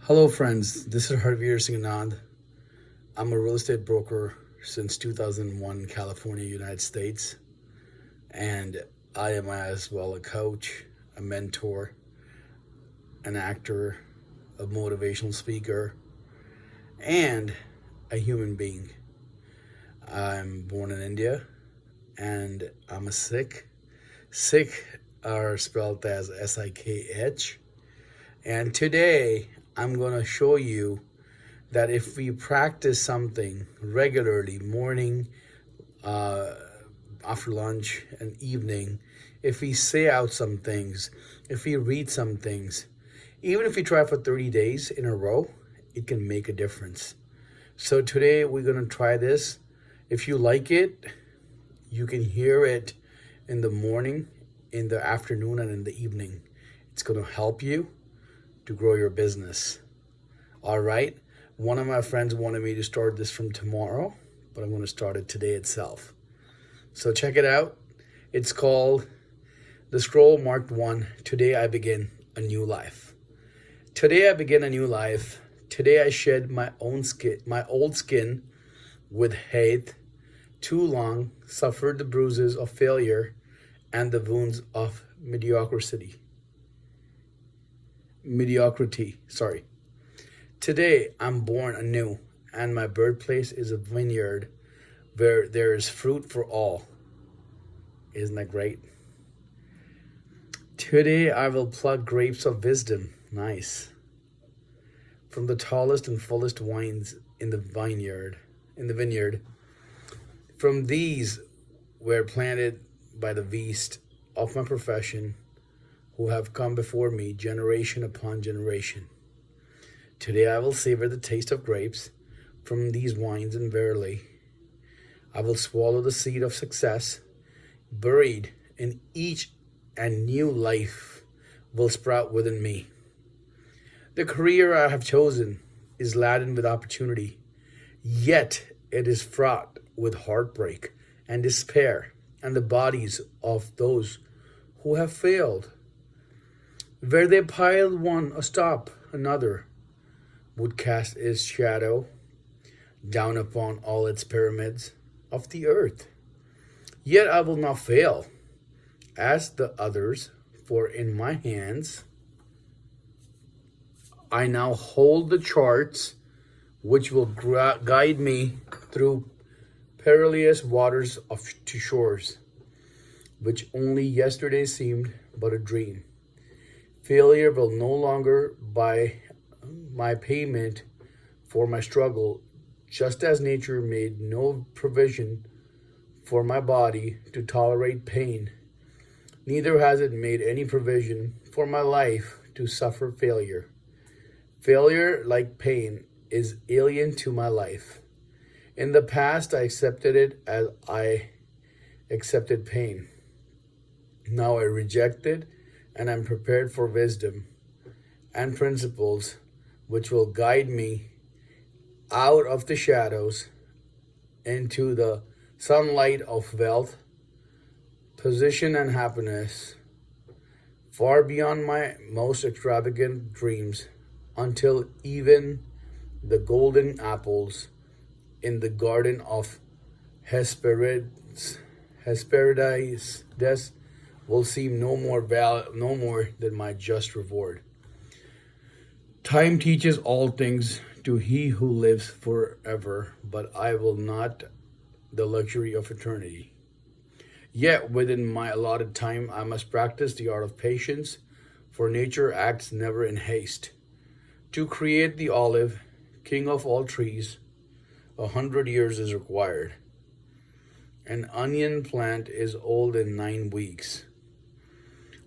Hello, friends. This is Harveer Singh Anand. I'm a real estate broker since 2001, California, United States. And I am as well a coach, a mentor, an actor, a motivational speaker, and a human being. I'm born in India and I'm a Sikh. Sikh are spelled as Sikh. And today I'm going to show you that if we practice something regularly, morning, uh, after lunch, and evening, if we say out some things, if we read some things, even if we try for 30 days in a row, it can make a difference. So today we're going to try this. If you like it, you can hear it in the morning, in the afternoon, and in the evening. It's going to help you to grow your business. All right. One of my friends wanted me to start this from tomorrow, but I'm going to start it today itself. So check it out. It's called The Scroll Marked 1. Today I begin a new life. Today I begin a new life. Today I shed my old skin with hate. Too long suffered the bruises of failure and the wounds of mediocrity. Today I'm born anew, and my birthplace is a vineyard where there is fruit for all. Isn't that great? Today I will pluck grapes of wisdom. Nice. From the tallest and fullest wines in the vineyard. From these were planted by the beast of my profession, who have come before me generation upon generation. Today I will savor the taste of grapes from these wines, and verily I will swallow the seed of success buried in each, and new life will sprout within me. The career I have chosen is laden with opportunity, yet it is fraught with heartbreak and despair and the bodies of those who have failed. Where they piled one atop another would cast its shadow down upon all its pyramids of the earth. Yet I will not fail as the others, for in my hands I now hold the charts which will guide me through perilous waters to shores, which only yesterday seemed but a dream. Failure will no longer buy my payment for my struggle, just as nature made no provision for my body to tolerate pain. Neither has it made any provision for my life to suffer failure. Failure, like pain, is alien to my life. In the past, I accepted it as I accepted pain. Now I reject it, and I'm prepared for wisdom and principles which will guide me out of the shadows into the sunlight of wealth, position, and happiness, far beyond my most extravagant dreams, until even the golden apples in the garden of Hesperides will seem no more than my just reward. Time teaches all things to he who lives forever, but I will not the luxury of eternity. Yet within my allotted time I must practice the art of patience, for nature acts never in haste. To create the olive, king of all trees, 100 years is required. An onion plant is old in 9 weeks.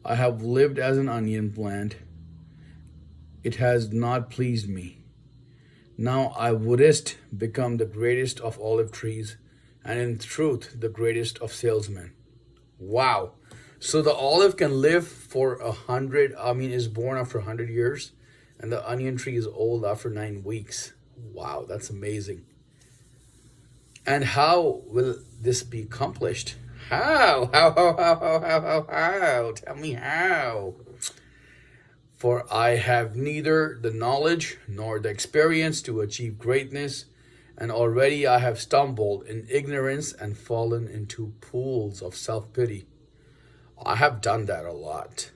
I have lived as an onion plant. It has not pleased me. Now I wouldst become the greatest of olive trees, and in truth the greatest of salesmen. Wow. So the olive can live for is born after 100 years, and the onion tree is old after 9 weeks. Wow, that's amazing. And how will this be accomplished? How? Tell me how. For I have neither the knowledge nor the experience to achieve greatness, and already I have stumbled in ignorance and fallen into pools of self pity. I have done that a lot.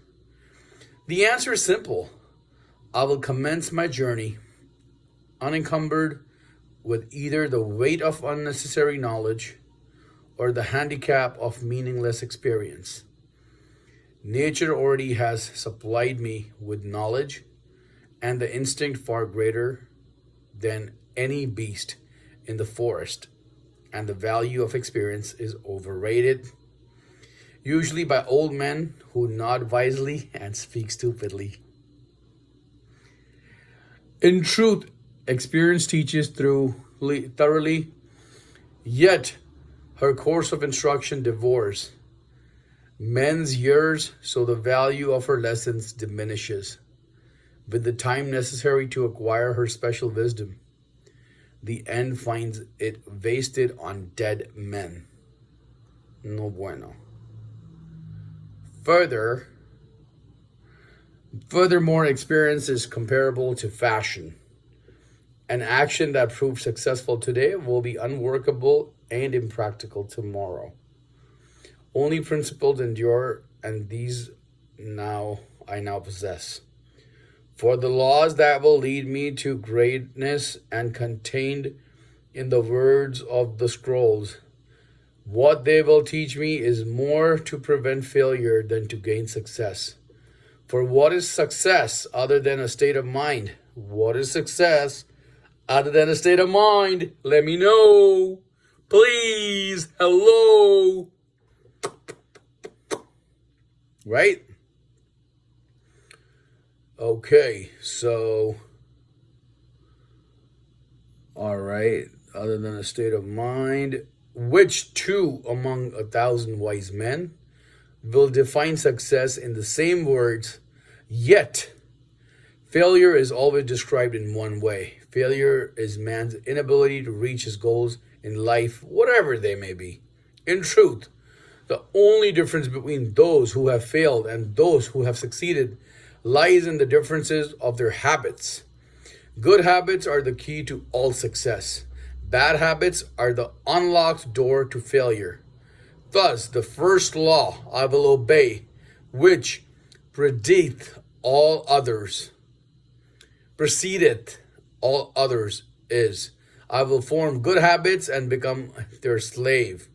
The answer is simple. I will commence my journey unencumbered with either the weight of unnecessary knowledge or the handicap of meaningless experience. Nature already has supplied me with knowledge and the instinct far greater than any beast in the forest, and the value of experience is overrated, usually by old men who nod wisely and speak stupidly. In truth, experience teaches thoroughly, yet her course of instruction devours men's years, so the value of her lessons diminishes. With the time necessary to acquire her special wisdom, the end finds it wasted on dead men. No bueno. Furthermore, experience is comparable to fashion. An action that proves successful today will be unworkable and impractical tomorrow. Only principles endure, and these I now possess. For the laws that will lead me to greatness and contained in the words of the scrolls, what they will teach me is more to prevent failure than to gain success. For what is success other than a state of mind? What is success other than a state of mind? Let me know. Please. Hello. Right? Okay, so, all right, other than a state of mind, which two among 1,000 wise men will define success in the same words, yet failure is always described in one way. Failure is man's inability to reach his goals in life, whatever they may be. In truth, the only difference between those who have failed and those who have succeeded lies in the differences of their habits. Good habits are the key to all success. Bad habits are the unlocked door to failure. Thus, the first law I will obey, which precedeth all others, is I will form good habits and become their slave.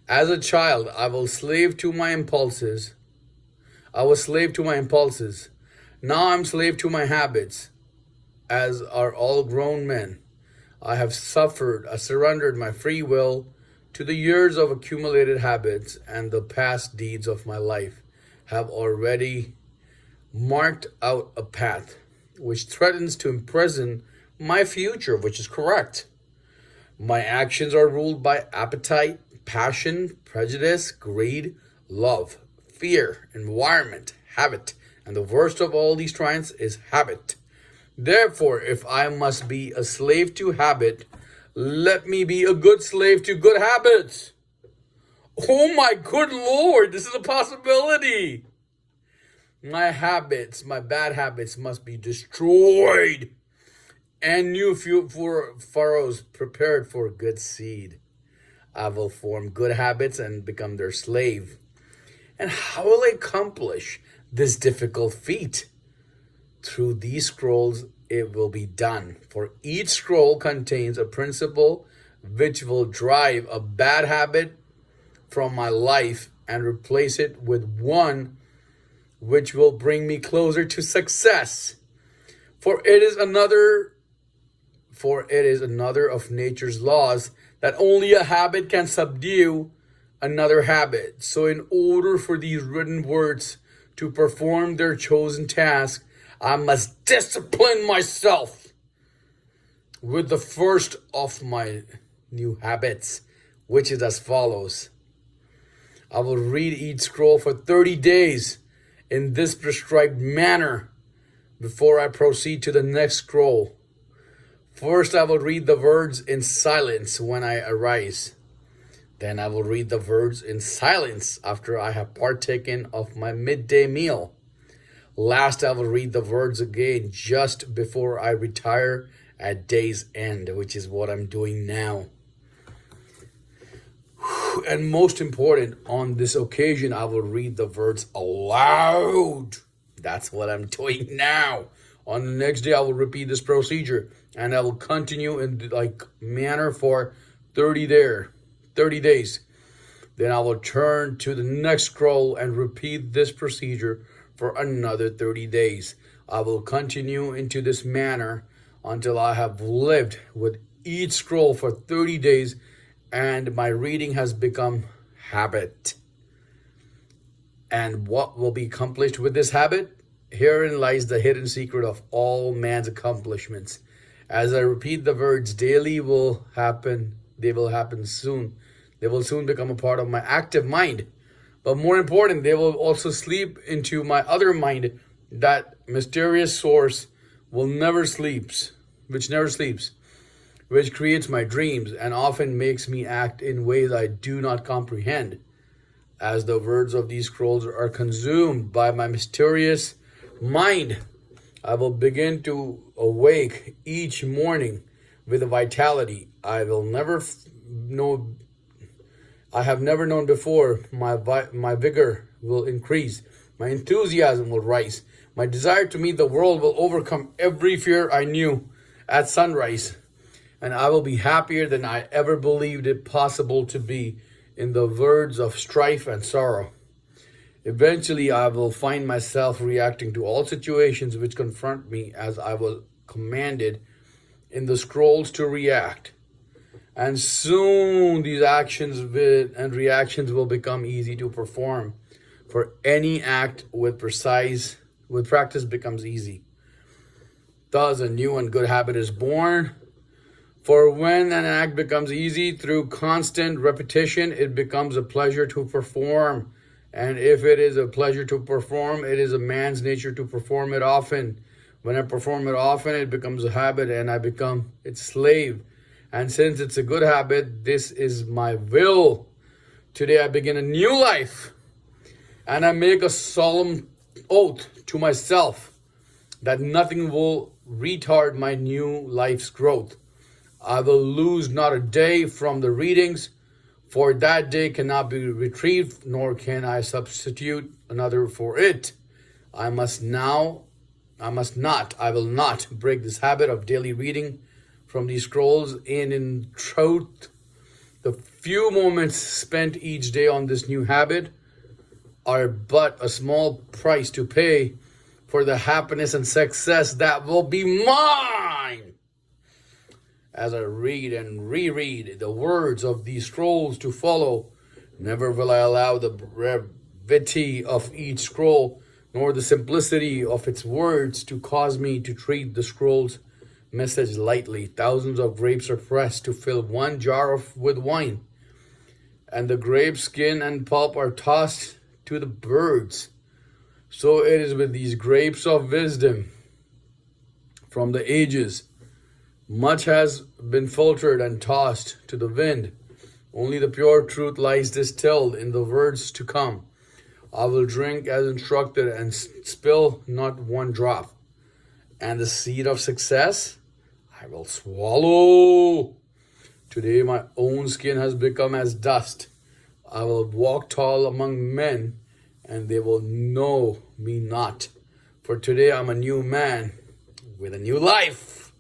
As a child, I was slave to my impulses. Now I'm slave to my habits. As are all grown men, I have surrendered my free will to the years of accumulated habits, and the past deeds of my life have already marked out a path which threatens to imprison my future, which is correct. My actions are ruled by appetite, passion, prejudice, greed, love, fear, environment, habit, and the worst of all these triumphs is habit. Therefore, if I must be a slave to habit, let me be a good slave to good habits. Oh my good Lord, this is a possibility. My bad habits must be destroyed, and new furrows prepared for good seed. I will form good habits and become their slave. And how will I accomplish this difficult feat? Through these scrolls it will be done. For each scroll contains a principle which will drive a bad habit from my life and replace it with one which will bring me closer to success. For it is another of nature's laws that only a habit can subdue another habit. So in order for these written words to perform their chosen task, I must discipline myself with the first of my new habits, which is as follows. I will read each scroll for 30 days in this prescribed manner before I proceed to the next scroll. First, I will read the words in silence when I arise. Then I will read the words in silence after I have partaken of my midday meal. Last, I will read the words again just before I retire at day's end, which is what I'm doing now. And most important, on this occasion, I will read the words aloud. That's what I'm doing now. On the next day, I will repeat this procedure, and I will continue in like manner for 30 days. Then I will turn to the next scroll and repeat this procedure for another 30 days. I will continue into this manner until I have lived with each scroll for 30 days and my reading has become habit. And what will be accomplished with this habit? Herein lies the hidden secret of all man's accomplishments. As I repeat the words daily will happen, they will happen soon. They will soon become a part of my active mind. But more important, they will also sleep into my other mind, that mysterious source which never sleeps, which creates my dreams and often makes me act in ways I do not comprehend. As the words of these scrolls are consumed by my mysterious mind, I will begin to awake each morning with a vitality I have never known before. My vigor will increase. My enthusiasm will rise. My desire to meet the world will overcome every fear I knew at sunrise. And I will be happier than I ever believed it possible to be, in the words of strife and sorrow. Eventually, I will find myself reacting to all situations which confront me as I was commanded in the scrolls to react. And soon these actions and reactions will become easy to perform. For any act with practice becomes easy. Thus a new and good habit is born. For when an act becomes easy through constant repetition, it becomes a pleasure to perform. And if it is a pleasure to perform, it is a man's nature to perform it often. When I perform it often, it becomes a habit and I become its slave. And since it's a good habit, this is my will. Today I begin a new life. And I make a solemn oath to myself that nothing will retard my new life's growth. I will lose not a day from the readings, for that day cannot be retrieved, nor can I substitute another for it. I will not break this habit of daily reading from these scrolls, and in truth, the few moments spent each day on this new habit are but a small price to pay for the happiness and success that will be mine. As I read and reread the words of these scrolls to follow, never will I allow the brevity of each scroll, nor the simplicity of its words to cause me to treat the scroll's message lightly. Thousands of grapes are pressed to fill one jar with wine, and the grape skin and pulp are tossed to the birds. So it is with these grapes of wisdom from the ages. Much has been filtered and tossed to the wind. Only the pure truth lies distilled in the words to come. I will drink as instructed and spill not one drop. And the seed of success I will swallow. Today my own skin has become as dust. I will walk tall among men, and they will know me not. For today I'm a new man with a new life.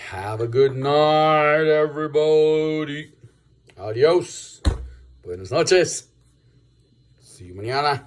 Have a good night, everybody. Adios. Buenas noches. See you mañana.